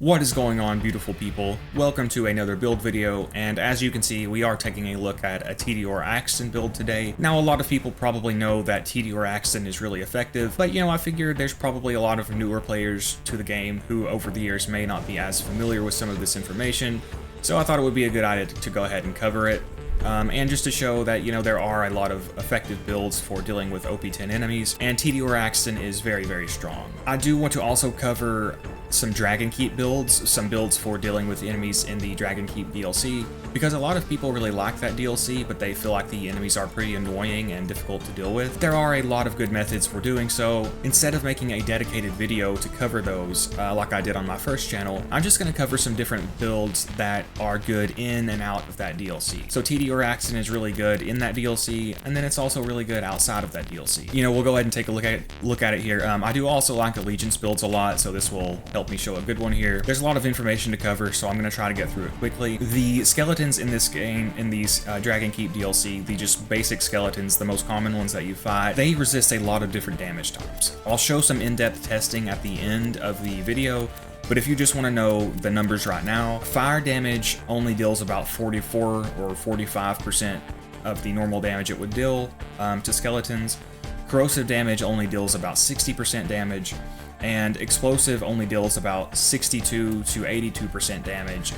What is going on, beautiful people? Welcome to another build video, and as you can see, we are taking a look at a Tediore Axton build today. Now, a lot of people probably know that Tediore Axton is really effective, but I figured there's probably a lot of newer players to the game who over the years may not be as familiar with some of this information, so I thought it would be a good idea to go ahead and cover it. And just to show that, there are a lot of effective builds for dealing with OP10 enemies, and Tediore Axton is very, very strong. I do want to also cover some Dragon Keep builds, some builds for dealing with enemies in the Dragon Keep DLC, because a lot of people really like that DLC, but they feel like the enemies are pretty annoying and difficult to deal with. There are a lot of good methods for doing so. Instead of making a dedicated video to cover those, like I did on my first channel, I'm just going to cover some different builds that are good in and out of that DLC. So Tediore Axton is really good in that DLC, and then it's also really good outside of that DLC. We'll go ahead and take a look at it here. I do also like Allegiance builds a lot, so this will help me show a good one here. There's a lot of information to cover, so I'm going to try to get through it quickly. The skeletons in this game, in these Dragon Keep DLC, the just basic skeletons, the most common ones that you fight, they resist a lot of different damage types. I'll show some in-depth testing at the end of the video, but if you just want to know the numbers right now, fire damage only deals about 44 or 45% of the normal damage it would deal to skeletons. Corrosive damage only deals about 60% damage, and explosive only deals about 62 to 82% damage,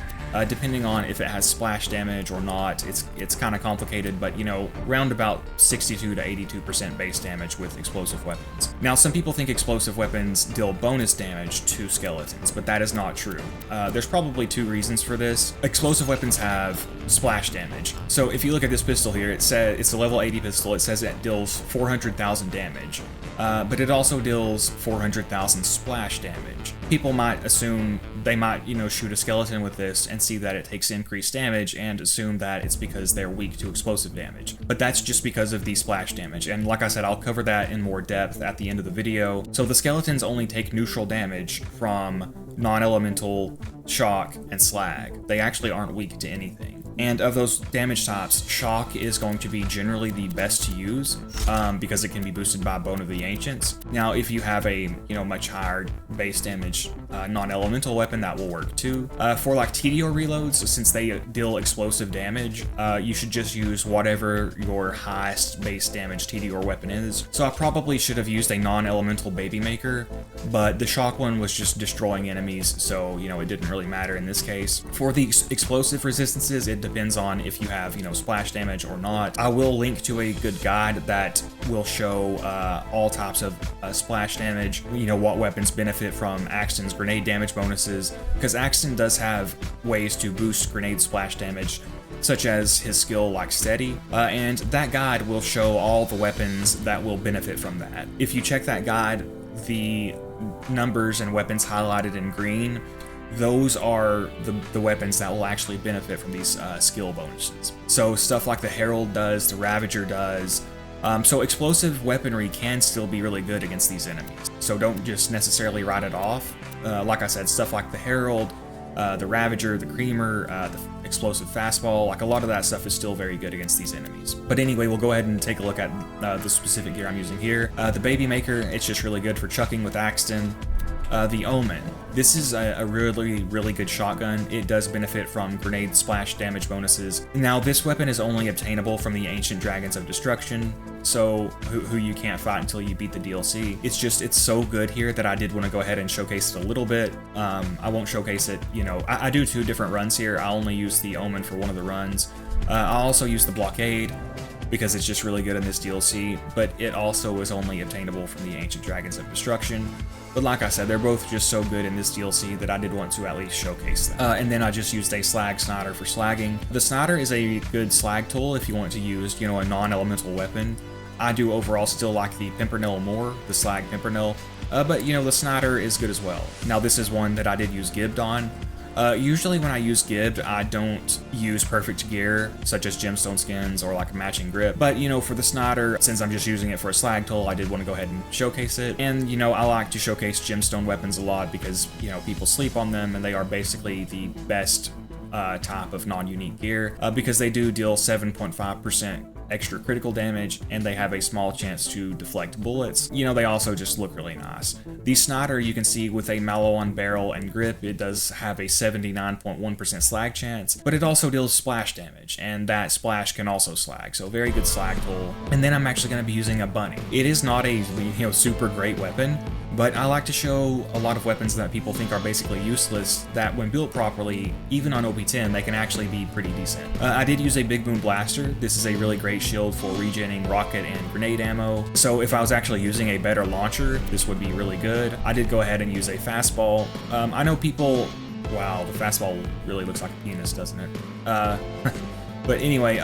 depending on if it has splash damage or not. It's kind of complicated, but round about 62 to 82% base damage with explosive weapons. Now, some people think explosive weapons deal bonus damage to skeletons, but that is not true. There's probably two reasons for this. Explosive weapons have splash damage. So if you look at this pistol here, it says it's a level 80 pistol. It says it deals 400,000 damage. But it also deals 400,000 splash damage. People might assume, they might, shoot a skeleton with this and see that it takes increased damage and assume that it's because they're weak to explosive damage. But that's just because of the splash damage, and like I said, I'll cover that in more depth at the end of the video. So the skeletons only take neutral damage from non-elemental, shock, and slag. They actually aren't weak to anything. And of those damage types, shock is going to be generally the best to use because it can be boosted by Bone of the Ancients. Now, if you have a much higher base damage non-elemental weapon, that will work too. For like Tediore reloads, since they deal explosive damage, you should just use whatever your highest base damage Tediore weapon is. So I probably should have used a non-elemental baby maker, but the shock one was just destroying enemies, so it didn't really matter in this case. For the explosive resistances, it depends on if you have splash damage or not. I will link to a good guide that will show all types of splash damage, what weapons benefit from Axton's grenade damage bonuses, because Axton does have ways to boost grenade splash damage, such as his skill like Steady, and that guide will show all the weapons that will benefit from that. If you check that guide, the numbers and weapons highlighted in green, those are the weapons that will actually benefit from these skill bonuses. So stuff like the Herald does, the Ravager does. So explosive weaponry can still be really good against these enemies. So don't just necessarily write it off. Like I said, stuff like the Herald, the Ravager, the Creamer, the explosive Fastball, like a lot of that stuff is still very good against these enemies. But anyway, we'll go ahead and take a look at the specific gear I'm using here. The Baby Maker, it's just really good for chucking with Axton. The Omen. This is a really, really good shotgun. It does benefit from grenade splash damage bonuses. Now, this weapon is only obtainable from the Ancient Dragons of Destruction, so who you can't fight until you beat the DLC. It's so good here that I did want to go ahead and showcase it a little bit. I won't showcase it, I do two different runs here. I only use the Omen for one of the runs. I also use the Blockade, because it's just really good in this DLC, but it also is only obtainable from the Ancient Dragons of Destruction. But like I said, they're both just so good in this DLC that I did want to at least showcase them. And then I just used a slag Snider for slagging. The Snider is a good slag tool if you want to use, a non-elemental weapon. I do overall still like the Pimpernel more, the slag Pimpernel, but the Snider is good as well. Now, this is one that I did use gibbed on. Usually when I use gibbed, I don't use perfect gear, such as gemstone skins or like a matching grip. But, for the Snider, since I'm just using it for a slag tool, I did want to go ahead and showcase it. And, I like to showcase gemstone weapons a lot because, people sleep on them and they are basically the best type of non-unique gear because they do deal 7.5% extra critical damage, and they have a small chance to deflect bullets. You know, they also just look really nice. The Snider, you can see with a mallow on barrel and grip, it does have a 79.1% slag chance, but it also deals splash damage, and that splash can also slag, so very good slag tool. And then I'm actually going to be using a bunny. It is not a super great weapon, but I like to show a lot of weapons that people think are basically useless that when built properly, even on OP10, they can actually be pretty decent. I did use a Big Boom Blaster. This is a really great shield for regenning rocket and grenade ammo, so if I was actually using a better launcher, this would be really good. I did go ahead and use a Fastball. I know people... Wow, the Fastball really looks like a penis, doesn't it? But anyway,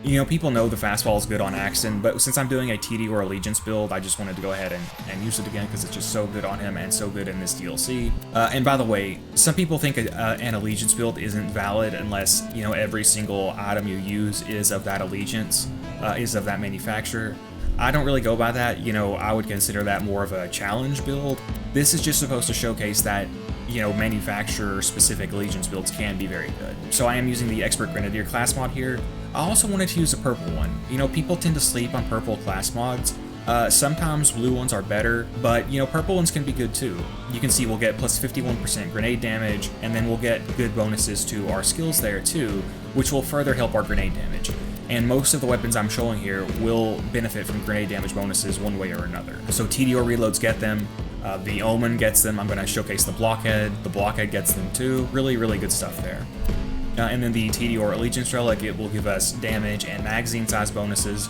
you know, people know the Fastball is good on Axton, but since I'm doing a Tediore Allegiance build, I just wanted to go ahead and use it again because it's just so good on him and so good in this DLC. And by the way, some people think an Allegiance build isn't valid unless, you know, every single item you use is of that Allegiance, is of that manufacturer. I don't really go by that. You know, I would consider that more of a challenge build. This is just supposed to showcase that, you know, manufacturer-specific Allegiance builds can be very good. So I am using the Expert Grenadier class mod here. I also wanted to use a purple one. You know, people tend to sleep on purple class mods. Sometimes blue ones are better, but, you know, purple ones can be good too. You can see we'll get plus 51% grenade damage, and then we'll get good bonuses to our skills there too, which will further help our grenade damage. And most of the weapons I'm showing here will benefit from grenade damage bonuses one way or another. So Tediore reloads get them, the Omen gets them, I'm going to showcase the Blockhead gets them too. Really, really good stuff there. And then the Tediore Allegiance Relic, it will give us damage and magazine size bonuses,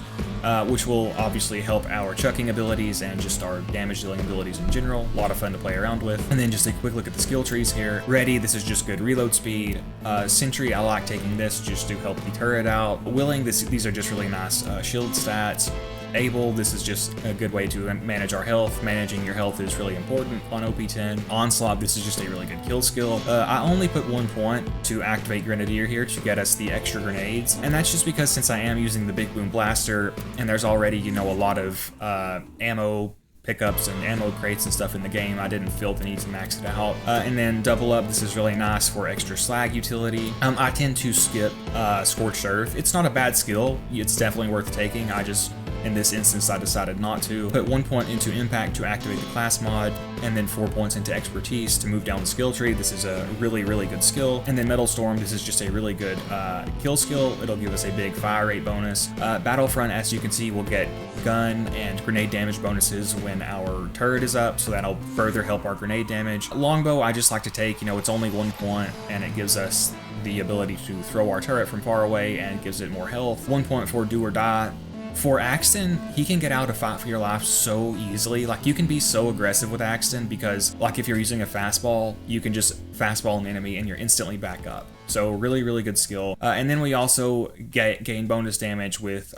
which will obviously help our chucking abilities and just our damage dealing abilities in general. A lot of fun to play around with. And then just a quick look at the skill trees here. Ready, this is just good reload speed. Sentry, I like taking this just to help the turret out. Willing, these are just really nice shield stats. Able, this is just a good way to manage our health. Managing your health is really important on OP10. Onslaught, this is just a really good kill skill. I only put 1 point to activate Grenadier here to get us the extra grenades, and that's just because since I am using the Big Boom Blaster, and there's already, you know, a lot of ammo pickups and ammo crates and stuff in the game, I didn't feel the need to max it out. And then double up, this is really nice for extra slag utility. I tend to skip Scorched Earth. It's not a bad skill, it's definitely worth taking. In this instance, I decided not to. Put 1 point into Impact to activate the class mod, and then 4 points into Expertise to move down the skill tree. This is a really, really good skill. And then Metal Storm, this is just a really good kill skill. It'll give us a big fire rate bonus. Battlefront, as you can see, will get gun and grenade damage bonuses when our turret is up, so that'll further help our grenade damage. Longbow, I just like to take, you know, it's only 1 point, and it gives us the ability to throw our turret from far away and gives it more health. 1 point for Do or Die. For Axton, he can get out of fight for your life so easily. Like, you can be so aggressive with Axton because, like, if you're using a fastball, you can just fastball an enemy and you're instantly back up. So really, really good skill. And then we also gain bonus damage with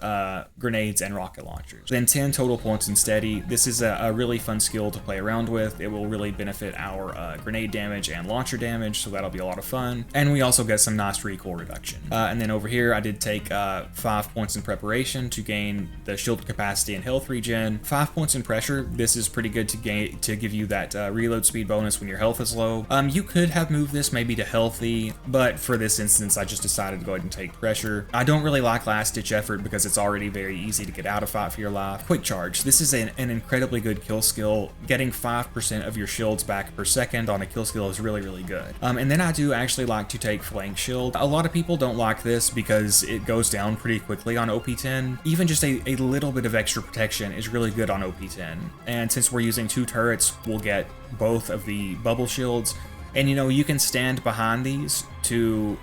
grenades and rocket launchers. Then 10 total points in steady. This is a really fun skill to play around with. It will really benefit our grenade damage and launcher damage, so that'll be a lot of fun. And we also get some nice recoil reduction. And then over here, I did take 5 points in preparation to gain the shield capacity and health regen. 5 points in pressure. This is pretty good to give you that reload speed bonus when your health is low. You could have moved this maybe to healthy, but for this instance, I just decided to go ahead and take pressure. I don't really like last ditch effort because it's already very easy to get out of fight for your life. Quick charge. This is an incredibly good kill skill. Getting 5% of your shields back per second on a kill skill is really, really good. And then I do actually like to take flank shield. A lot of people don't like this because it goes down pretty quickly on OP10. Even just a little bit of extra protection is really good on OP10. And since we're using 2 turrets, we'll get both of the bubble shields. And, you know, you can stand behind these to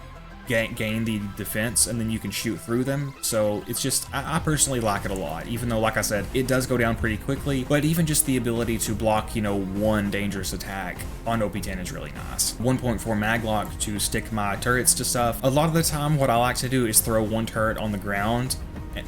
gain the defense, and then you can shoot through them. So it's just, I personally like it a lot, even though, like I said, it does go down pretty quickly. But even just the ability to block, you know, 1 dangerous attack on OP10 is really nice. 1.4 mag lock to stick my turrets to stuff. A lot of the time, what I like to do is throw 1 turret on the ground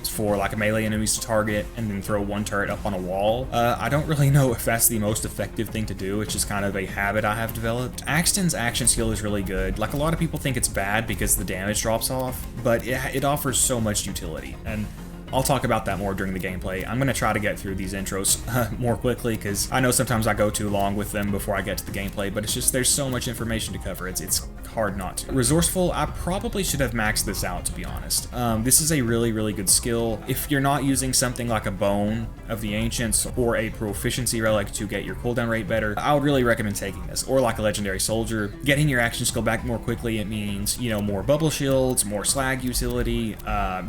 for like a melee enemies to target, and then throw 1 turret up on a wall. I don't really know if that's the most effective thing to do. It's just kind of a habit I have developed. Axton's action skill is really good. Like, a lot of people think it's bad because the damage drops off, but it offers so much utility. And I'll talk about that more during the gameplay. I'm going to try to get through these intros more quickly, because I know sometimes I go too long with them before I get to the gameplay, but it's just there's so much information to cover. It's hard not to. Resourceful, I probably should have maxed this out, to be honest. This is a really good skill. If you're not using something like a Bone of the Ancients or a Proficiency Relic to get your cooldown rate better, I would really recommend taking this, or like a Legendary Soldier. Getting your action skill back more quickly, it means, you know, more bubble shields, more slag utility,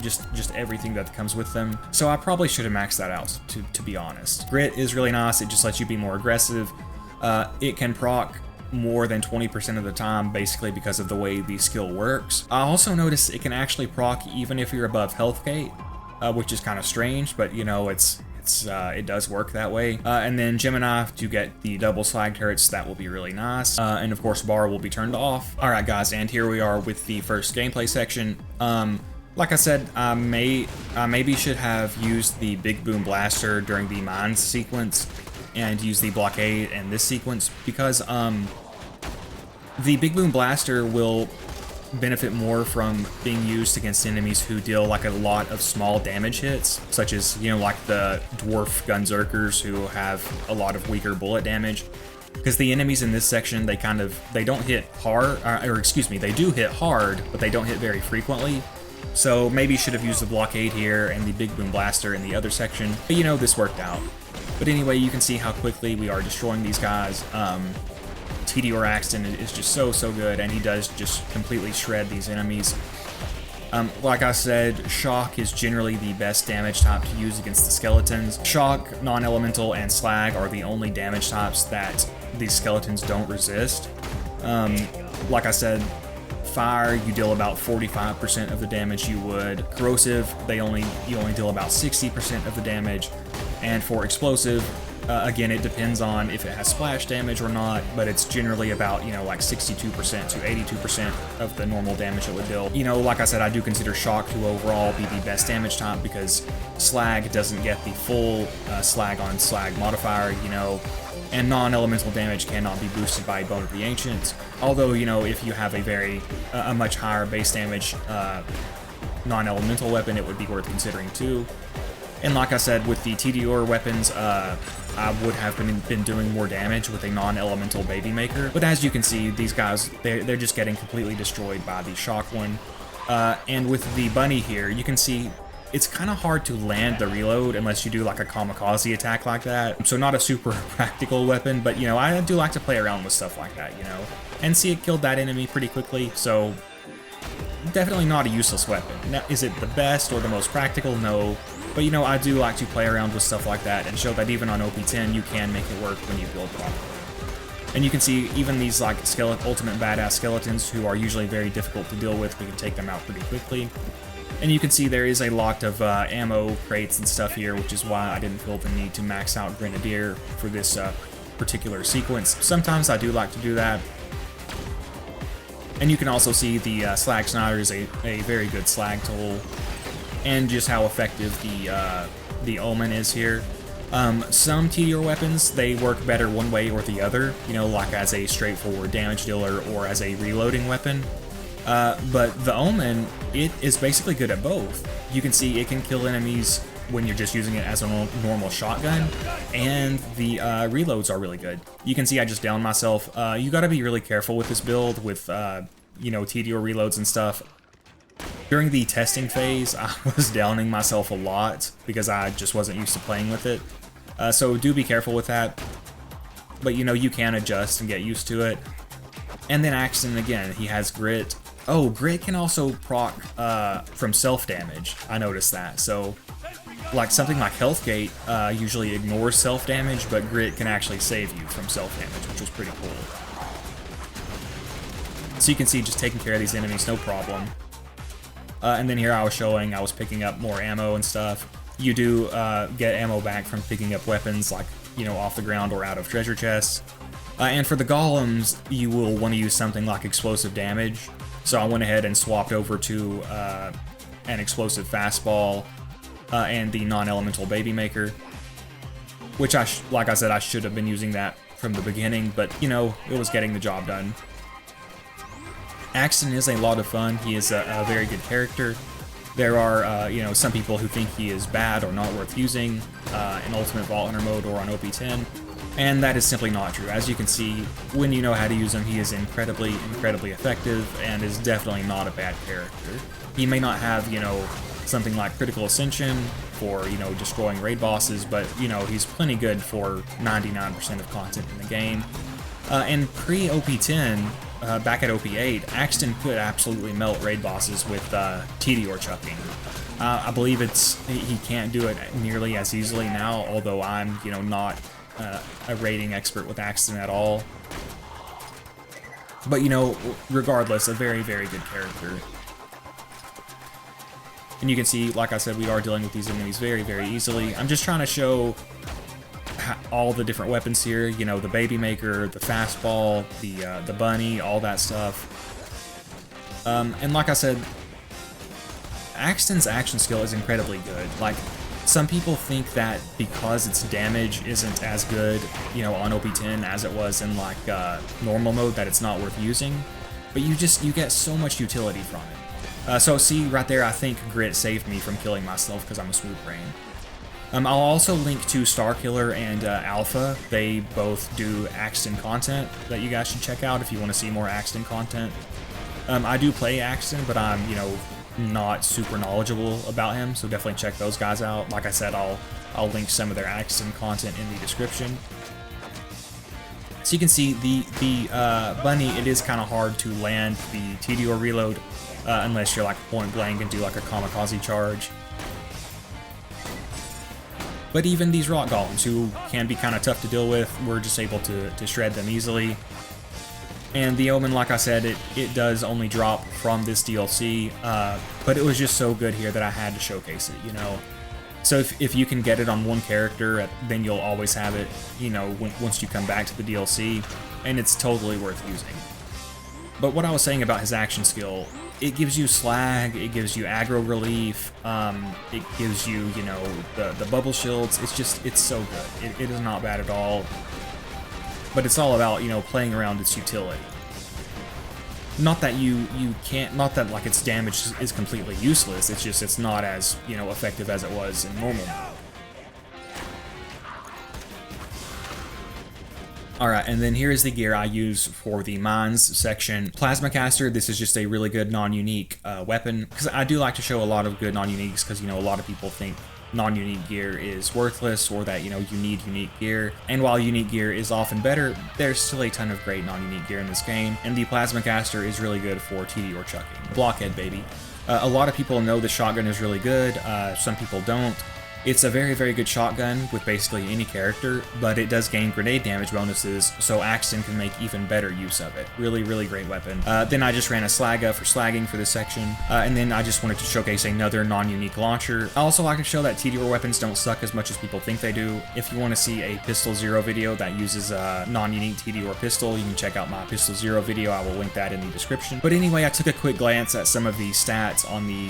just everything that comes with them. So I probably should have maxed that out, to be honest. Grit is really nice. It just lets you be more aggressive. It can proc more than 20% of the time, basically because of the way the skill works. I also noticed it can actually proc even if you're above health gate, which is kind of strange, but you know, it does work that way. And then Gemini, to get the double slag turrets, that will be really nice. And of course, bar will be turned off. All right, guys, and here we are with the first gameplay section. Like I said, I maybe should have used the Big Boom Blaster during the mines sequence and use the Blockade in this sequence, because the Big Boom Blaster will benefit more from being used against enemies who deal like a lot of small damage hits, such as, you know, like the dwarf gunzerkers who have a lot of weaker bullet damage. Because the enemies in this section, they don't hit hard, or excuse me, they do hit hard, but they don't hit very frequently. So maybe should have used the Blockade here and the Big Boom Blaster in the other section, but you know, this worked out. But anyway, you can see how quickly we are destroying these guys. Tediore Axton is just so good, and he does just completely shred these enemies. Like I said, Shock is generally the best damage type to use against the skeletons. Shock, non-elemental, and Slag are the only damage types that these skeletons don't resist. Like I said, Fire, you deal about 45% of the damage you would. Corrosive, you only deal about 60% of the damage. And for Explosive, again, it depends on if it has splash damage or not, but it's generally about, you know, like 62% to 82% of the normal damage it would deal. You know, like I said, I do consider Shock to overall be the best damage type, because Slag doesn't get the full slag on slag modifier, you know, and non-elemental damage cannot be boosted by Bone of the Ancients. Although, you know, if you have a much higher base damage non-elemental weapon, it would be worth considering too. And like I said, with the Tediore weapons, I would have been doing more damage with a non-elemental baby maker. But as you can see, these guys, they're just getting completely destroyed by the Shock one. And with the bunny here, you can see it's kind of hard to land the reload unless you do like a kamikaze attack like that. So not a super practical weapon, but you know, I do like to play around with stuff like that, you know. And see, it killed that enemy pretty quickly, so definitely not a useless weapon. Now, is it the best or the most practical? No. But you know, I do like to play around with stuff like that and show that even on OP10 you can make it work when you build properly. And you can see even these like ultimate badass skeletons, who are usually very difficult to deal with, we can take them out pretty quickly. And you can see there is a lot of ammo crates and stuff here, which is why I didn't feel the need to max out Grenadier for this particular sequence. Sometimes I do like to do that. And you can also see the Slag Snider is a very good slag tool, and just how effective the Omen is here. Some Tediore weapons, they work better one way or the other, you know, like as a straightforward damage dealer or as a reloading weapon. But the Omen, it is basically good at both. You can see it can kill enemies when you're just using it as a normal shotgun, and the reloads are really good. You can see I just downed myself. You gotta be really careful with this build with, you know, Tediore reloads and stuff. During the testing phase, I was downing myself a lot because I just wasn't used to playing with it. So do be careful with that. But you know, you can adjust and get used to it. And then Axton, again, he has Grit. Oh, Grit can also proc from self-damage. I noticed that. So, like something like Healthgate usually ignores self-damage, but Grit can actually save you from self-damage, which was pretty cool. So you can see just taking care of these enemies, no problem. And then here I was picking up more ammo and stuff. You do get ammo back from picking up weapons, like, you know, off the ground or out of treasure chests. And for the golems, you will want to use something like explosive damage. So I went ahead and swapped over to an explosive fastball and the non-elemental baby maker, which like I said, I should have been using that from the beginning, but you know, it was getting the job done. Axton is a lot of fun. He is a very good character. There are, you know, some people who think he is bad or not worth using in Ultimate Vault Hunter mode or on OP10, and that is simply not true. As you can see, when you know how to use him, he is incredibly effective and is definitely not a bad character. He may not have, you know, something like Critical Ascension for, you know, destroying raid bosses, but, you know, he's plenty good for 99% of content in the game. And pre-OP10, back at OP8, Axton could absolutely melt raid bosses with Tediore chucking. I believe he can't do it nearly as easily now, although I'm, you know, not a raiding expert with Axton at all. But, you know, regardless, a very good character. And you can see, like I said, we are dealing with these enemies very easily. I'm just trying to show all the different weapons here, you know, the baby maker, the fastball, the bunny, all that stuff. And like I said, Axton's action skill is incredibly good. Like, some people think that because its damage isn't as good, you know, on OP10 as it was in like normal mode, that it's not worth using. But you get so much utility from it. So see right there, I think Grit saved me from killing myself because I'm a smooth brain. I'll also link to Starkiller and Alpha. They both do Axton content that you guys should check out if you want to see more Axton content. I do play Axton, but I'm, you know, not super knowledgeable about him, so definitely check those guys out. Like I said, I'll link some of their Axton content in the description. So you can see the bunny, it is kind of hard to land the Tediore reload unless you're like point blank and do like a kamikaze charge. But even these rock golems, who can be kind of tough to deal with, we're just able to shred them easily. And the Omen, like I said, it does only drop from this DLC, but it was just so good here that I had to showcase it, you know. So if you can get it on one character, then you'll always have it, you know, once you come back to the DLC, and it's totally worth using. But what I was saying about his action skill, it gives you slag, it gives you aggro relief, it gives you, you know, the bubble shields. It's so good. It is not bad at all. But it's all about, you know, playing around its utility. Not that you can't, not that like its damage is completely useless, it's just it's not as, you know, effective as it was in normal mode. Alright, and then here is the gear I use for the mines section. Plasma Caster, this is just a really good non-unique weapon, because I do like to show a lot of good non-uniques, because, you know, a lot of people think non-unique gear is worthless, or that, you know, you need unique gear. And while unique gear is often better, there's still a ton of great non-unique gear in this game, and the Plasma Caster is really good for Tediore chucking. Blockhead, baby. A lot of people know the shotgun is really good, some people don't. It's a very good shotgun with basically any character, but it does gain grenade damage bonuses, so Axton can make even better use of it. Really great weapon. Then I just ran a Slagga for slagging for this section, and then I just wanted to showcase another non-unique launcher. I also like to show that Tediore weapons don't suck as much as people think they do. If you want to see a Pistol Zero video that uses a non-unique Tediore pistol, you can check out my Pistol Zero video. I will link that in the description. But anyway, I took a quick glance at some of the stats on the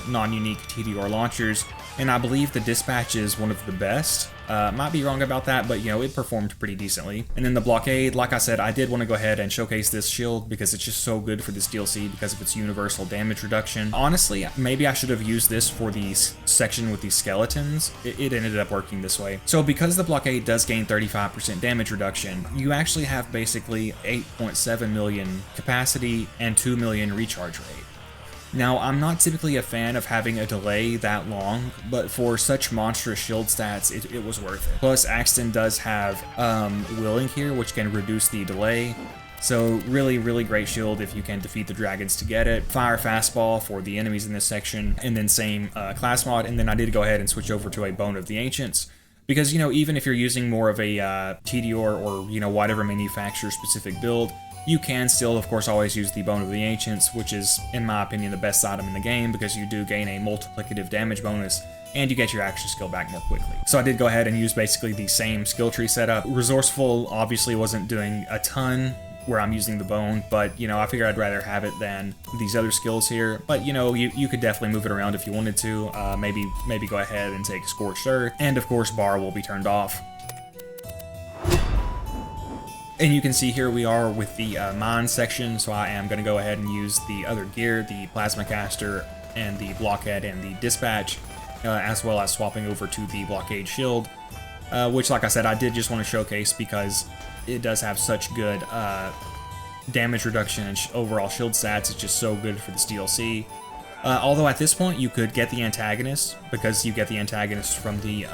non-unique Tediore launchers, and I believe the Dispatch is one of the best. Might be wrong about that, but, you know, it performed pretty decently. And then the Blockade, like I said, I did want to go ahead and showcase this shield because it's just so good for this DLC because of its universal damage reduction. Honestly, maybe I should have used this for the section with these skeletons. It ended up working this way. So because the Blockade does gain 35% damage reduction, you actually have basically 8.7 million capacity and 2 million recharge rate. Now, I'm not typically a fan of having a delay that long, but for such monstrous shield stats, it was worth it. Plus, Axton does have Willing here, which can reduce the delay. So really great shield if you can defeat the dragons to get it. Fire Fastball for the enemies in this section, and then same class mod. And then I did go ahead and switch over to a Bone of the Ancients. Because, you know, even if you're using more of a Tediore or, you know, whatever manufacturer specific build, you can still, of course, always use the Bone of the Ancients, which is, in my opinion, the best item in the game because you do gain a multiplicative damage bonus and you get your action skill back more quickly. So I did go ahead and use basically the same skill tree setup. Resourceful obviously wasn't doing a ton where I'm using the bone, but, you know, I figure I'd rather have it than these other skills here. But, you know, you could definitely move it around if you wanted to. Maybe go ahead and take Scorched Earth, and of course bar will be turned off. And you can see here we are with the mine section, so I am going to go ahead and use the other gear, the Plasma Caster, and the Blockhead and the Dispatch, as well as swapping over to the Blockade shield, which, like I said, I did just want to showcase because it does have such good damage reduction and overall shield stats. It's just so good for this DLC. Although at this point you could get the antagonist, because you get the antagonist from the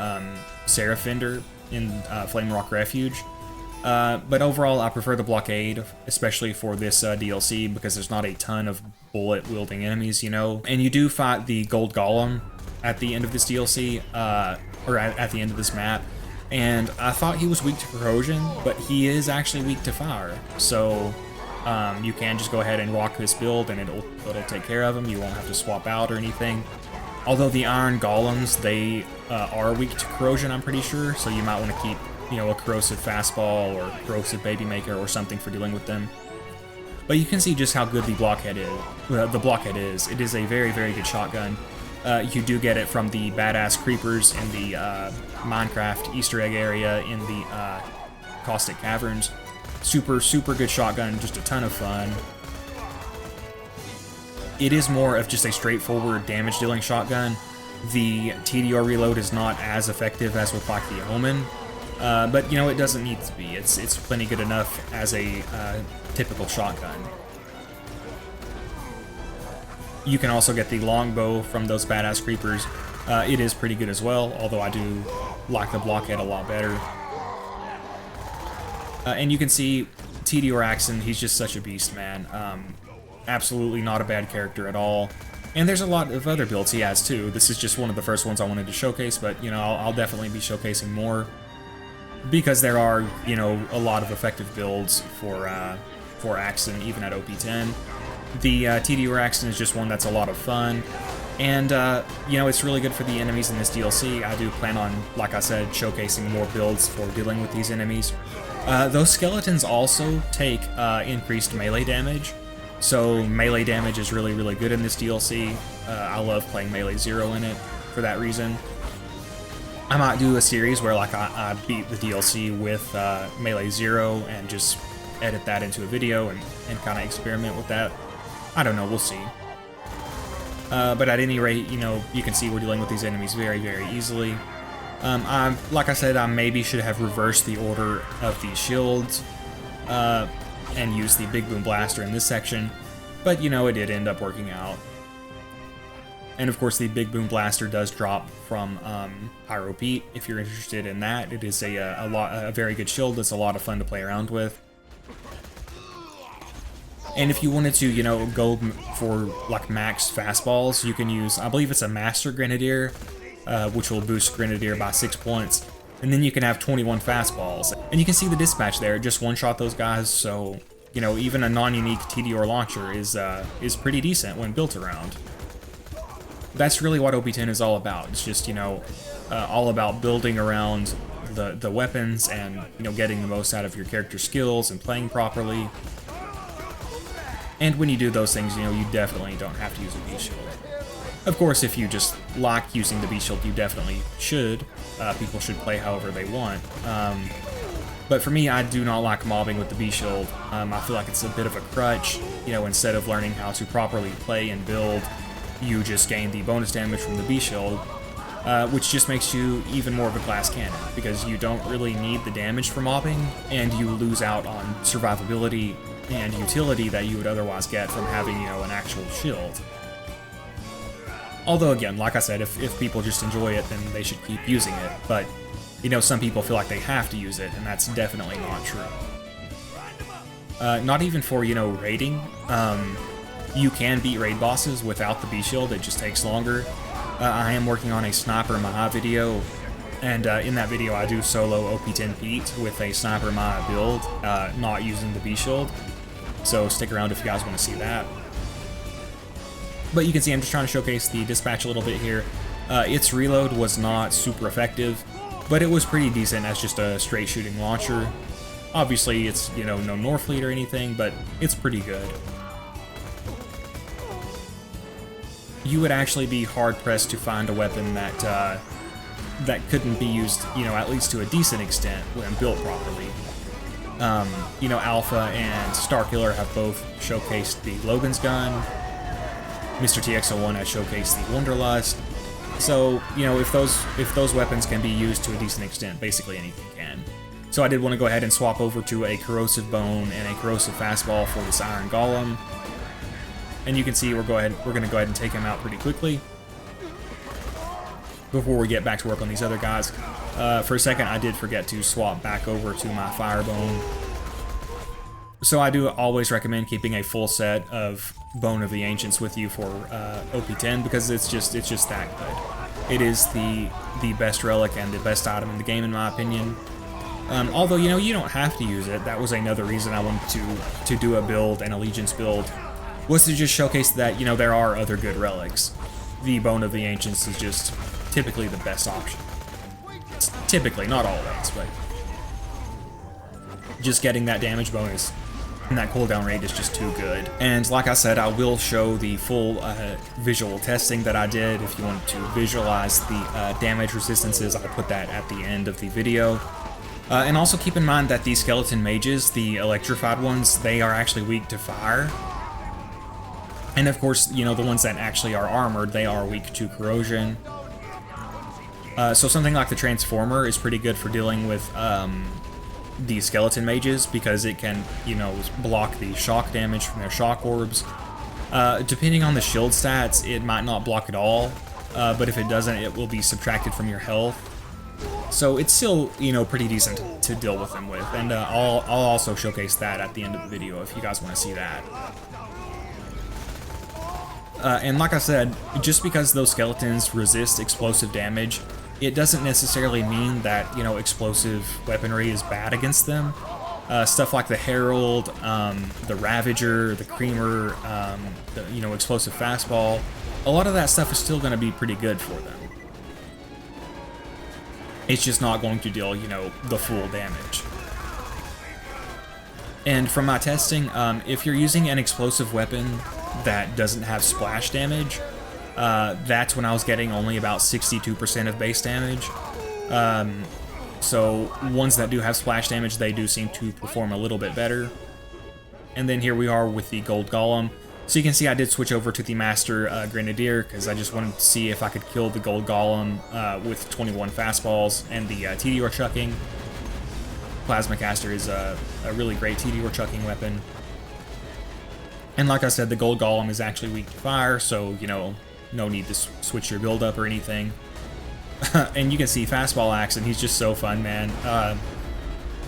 Seraphender in Flame Rock Refuge. But overall, I prefer the Blockade, especially for this DLC, because there's not a ton of bullet-wielding enemies, you know. And you do fight the Gold Golem at the end of this DLC, or at the end of this map. And I thought he was weak to corrosion, but he is actually weak to fire. So you can just go ahead and rock this build, and it'll take care of him. You won't have to swap out or anything. Although the Iron Golems, they are weak to corrosion, I'm pretty sure. So you might want to keep, you know, a corrosive fastball or corrosive baby maker or something for dealing with them. But you can see just how good the Blockhead is. It is a very, very good shotgun. You do get it from the badass creepers in the Minecraft Easter egg area in the Caustic Caverns. Super, super good shotgun, just a ton of fun. It is more of just a straightforward damage-dealing shotgun. The Tediore reload is not as effective as with like the Omen, but you know, it doesn't need to be. It's plenty good enough as a typical shotgun. You can also get the longbow from those badass creepers. It is pretty good as well, although I do like the Blockhead a lot better. And you can see Tediore Axton, he's just such a beast, man. Absolutely not a bad character at all. And there's a lot of other builds he has too. This is just one of the first ones I wanted to showcase, but you know, I'll definitely be showcasing more, because there are, you know, a lot of effective builds for Axton, even at OP10. The Tediore Axton is just one that's a lot of fun, and you know, it's really good for the enemies in this DLC. I do plan on, like I said, showcasing more builds for dealing with these enemies. Those skeletons also take increased melee damage, so melee damage is really, really good in this DLC. I love playing Melee Zero in it for that reason. I might do a series where like I beat the DLC with Melee Zero and just edit that into a video and kind of experiment with that. I don't know, we'll see. But at any rate, you know, you can see we're dealing with these enemies very, very easily. Like I said, I maybe should have reversed the order of these shields and used the Big Boom Blaster in this section, but you know, it did end up working out. And of course, the Big Boom Blaster does drop from Pyro Pete. If you're interested in that, it is a very good shield that's a lot of fun to play around with. And if you wanted to, you know, go for like max fastballs, you can use, I believe it's a Master Grenadier, which will boost Grenadier by 6 points. And then you can have 21 fastballs. And you can see the dispatch there, just one-shot those guys, so, you know, even a non-unique Tediore launcher is pretty decent when built around. That's really what OP10 is all about. It's just, you know, all about building around the weapons and, you know, getting the most out of your character's skills and playing properly. And when you do those things, you know, you definitely don't have to use a B-Shield. Of course, if you just like using the B-Shield, you definitely should. People should play however they want. But for me, I do not like mobbing with the B-Shield. I feel like it's a bit of a crutch. You know, instead of learning how to properly play and build, you just gain the bonus damage from the B-Shield, which just makes you even more of a glass cannon, because you don't really need the damage for mobbing, and you lose out on survivability and utility that you would otherwise get from having, you know, an actual shield. Although again, like I said, if people just enjoy it, then they should keep using it, but, you know, some people feel like they have to use it, and that's definitely not true. Not even for, you know, raiding. You can beat raid bosses without the B-Shield, it just takes longer. I am working on a Sniper Maha video, and in that video I do solo OP10 Pete with a Sniper Maha build, not using the B-Shield. So stick around if you guys want to see that. But you can see I'm just trying to showcase the dispatch a little bit here. Its reload was not super effective, but it was pretty decent as just a straight shooting launcher. Obviously it's, you know, no Norfleet or anything, but it's pretty good. You would actually be hard-pressed to find a weapon that that couldn't be used, you know, at least to a decent extent when built properly. You know, Alpha and Starkiller have both showcased the Logan's gun, Mr. TX01 I showcased the Wanderlust. So, you know, if those weapons can be used to a decent extent, basically anything can. So I did want to go ahead and swap over to a Corrosive Bone and a Corrosive Fastball for this Iron Golem. And you can see we're going to go ahead and take him out pretty quickly before we get back to work on these other guys. For a second, I did forget to swap back over to my Firebone. So I do always recommend keeping a full set of Bone of the Ancients with you for OP10 because it's just that good. It is the best relic and the best item in the game in my opinion. Although, you know, you don't have to use it. That was another reason I wanted to do a build, an Allegiance build, was to just showcase that, you know, there are other good relics. The Bone of the Ancients is just typically the best option. It's typically, not always, but just getting that damage bonus and that cooldown rate is just too good. And like I said, I will show the full visual testing that I did. If you want to visualize the damage resistances, I'll put that at the end of the video. And also keep in mind that these skeleton mages, the electrified ones, they are actually weak to fire. And of course, you know, the ones that actually are armored, they are weak to corrosion. So something like the Transformer is pretty good for dealing with the skeleton mages because it can, you know, block the shock damage from their shock orbs. Depending on the shield stats, it might not block at all, but if it doesn't, it will be subtracted from your health. So it's still, you know, pretty decent to deal with them with, and I'll also showcase that at the end of the video if you guys want to see that. And like I said, just because those skeletons resist explosive damage, it doesn't necessarily mean that, you know, explosive weaponry is bad against them. Stuff like the Herald, the Ravager, the Creamer, the, you know, explosive Fastball, a lot of that stuff is still going to be pretty good for them. It's just not going to deal, you know, the full damage. And from my testing, if you're using an explosive weapon that doesn't have splash damage, that's when I was getting only about 62% of base damage. So ones that do have splash damage, they do seem to perform a little bit better. And then here we are with the Gold Golem. So you can see I did switch over to the Master Grenadier because I just wanted to see if I could kill the Gold Golem with 21 fastballs and the Tediore chucking. Plasma Caster is a really great Tediore chucking weapon. And like I said, the Gold Golem is actually weak to fire, so, you know, no need to switch your build up or anything. And you can see Fastball Axton, he's just so fun, man.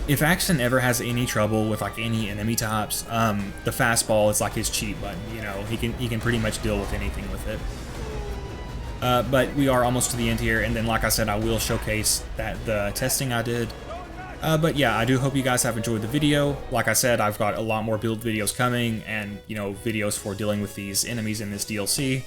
If Axton ever has any trouble with like any enemy types, the Fastball is like his cheat button, you know, he can pretty much deal with anything with it. But we are almost to the end here, and then like I said, I will showcase the testing I did. But yeah, I do hope you guys have enjoyed the video. Like I said, I've got a lot more build videos coming, and, you know, videos for dealing with these enemies in this DLC.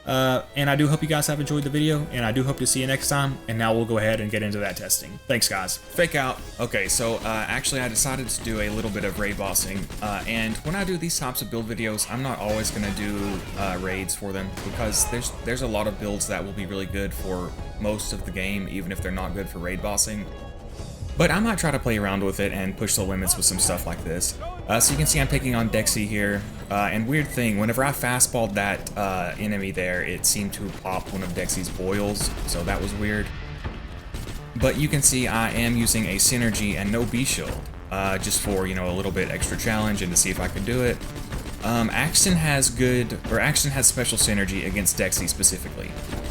And I do hope you guys have enjoyed the video, and I do hope to see you next time, and now we'll go ahead and get into that testing. Thanks, guys. Fake out. Okay, so actually I decided to do a little bit of raid bossing, and when I do these types of build videos, I'm not always going to do raids for them, because there's a lot of builds that will be really good for most of the game, even if they're not good for raid bossing. But I might try to play around with it and push the limits with some stuff like this. So you can see I'm picking on Dexi here, and weird thing, whenever I fastballed that enemy there, it seemed to pop one of Dexi's boils, so that was weird. But you can see I am using a synergy and no B shield, just for, you know, a little bit extra challenge and to see if I could do it. Axton has special synergy against Dexi specifically.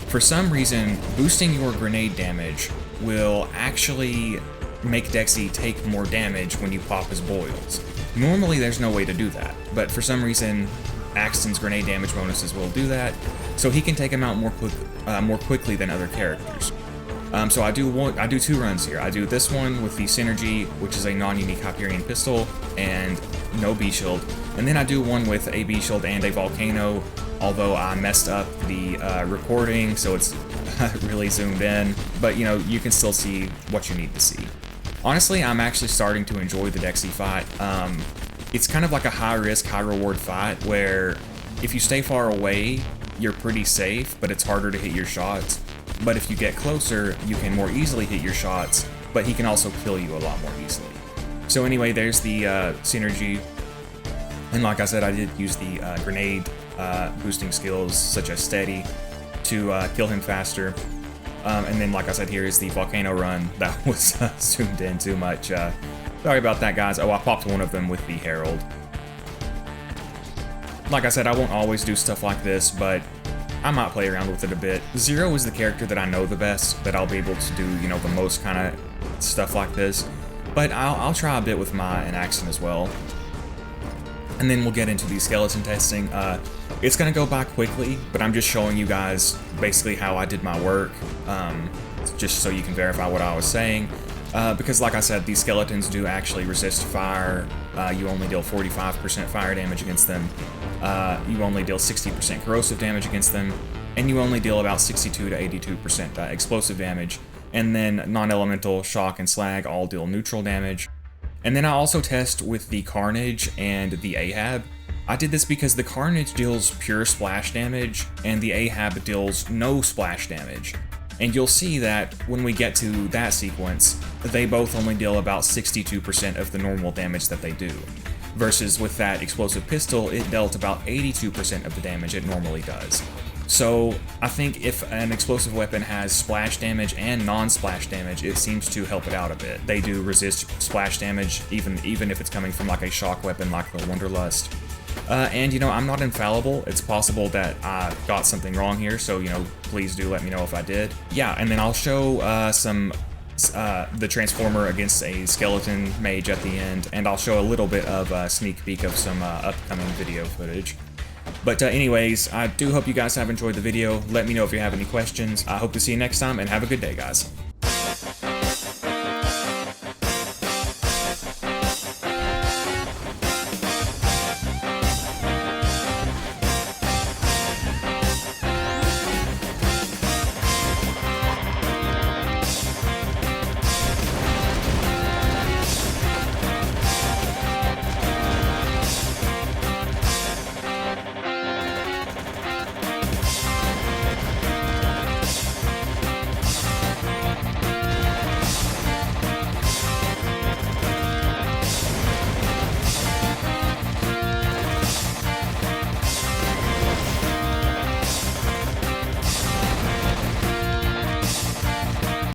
For some reason, boosting your grenade damage will actually make Dexi take more damage when you pop his boils. Normally there's no way to do that, but for some reason Axton's grenade damage bonuses will do that, so he can take him out more quickly than other characters. So I do two runs here. I do this one with the synergy, which is a non-unique Hyperion pistol, and no B shield, and then I do one with a B shield and a Volcano, although I messed up the recording, so it's really zoomed in, but you know, you can still see what you need to see. Honestly, I'm actually starting to enjoy the Dexi fight. It's kind of like a high-risk, high-reward fight, where if you stay far away, you're pretty safe, but it's harder to hit your shots. But if you get closer, you can more easily hit your shots, but he can also kill you a lot more easily. So anyway, there's the synergy, and like I said, I did use the grenade boosting skills such as Steady to kill him faster. And then, like I said, here is the Volcano run that was zoomed in too much. Sorry about that, guys. Oh, I popped one of them with the Herald. Like I said, I won't always do stuff like this, but I might play around with it a bit. Zero is the character that I know the best, that I'll be able to do, you know, the most kind of stuff like this. But I'll try a bit with Mai and Axton as well. And then we'll get into the skeleton testing. It's gonna go by quickly, but I'm just showing you guys basically how I did my work, just so you can verify what I was saying. Because like I said, these skeletons do actually resist fire. You only deal 45% fire damage against them. You only deal 60% corrosive damage against them, and you only deal about 62 to 82% explosive damage. And then non-elemental, shock, and slag all deal neutral damage. And then I also test with the Carnage and the Ahab. I did this because the Carnage deals pure splash damage, and the Ahab deals no splash damage. And you'll see that when we get to that sequence, they both only deal about 62% of the normal damage that they do. Versus with that explosive pistol, it dealt about 82% of the damage it normally does. So I think if an explosive weapon has splash damage and non-splash damage, it seems to help it out a bit. They do resist splash damage, even if it's coming from like a shock weapon like the Wanderlust. And you know, I'm not infallible. It's possible that I got something wrong here, so you know, please do let me know if I did. Yeah, and then I'll show the Transformer against a skeleton mage at the end, and I'll show a little bit of a sneak peek of some upcoming video footage. But anyways, I do hope you guys have enjoyed the video. Let me know if you have any questions. I hope to see you next time, and have a good day, guys.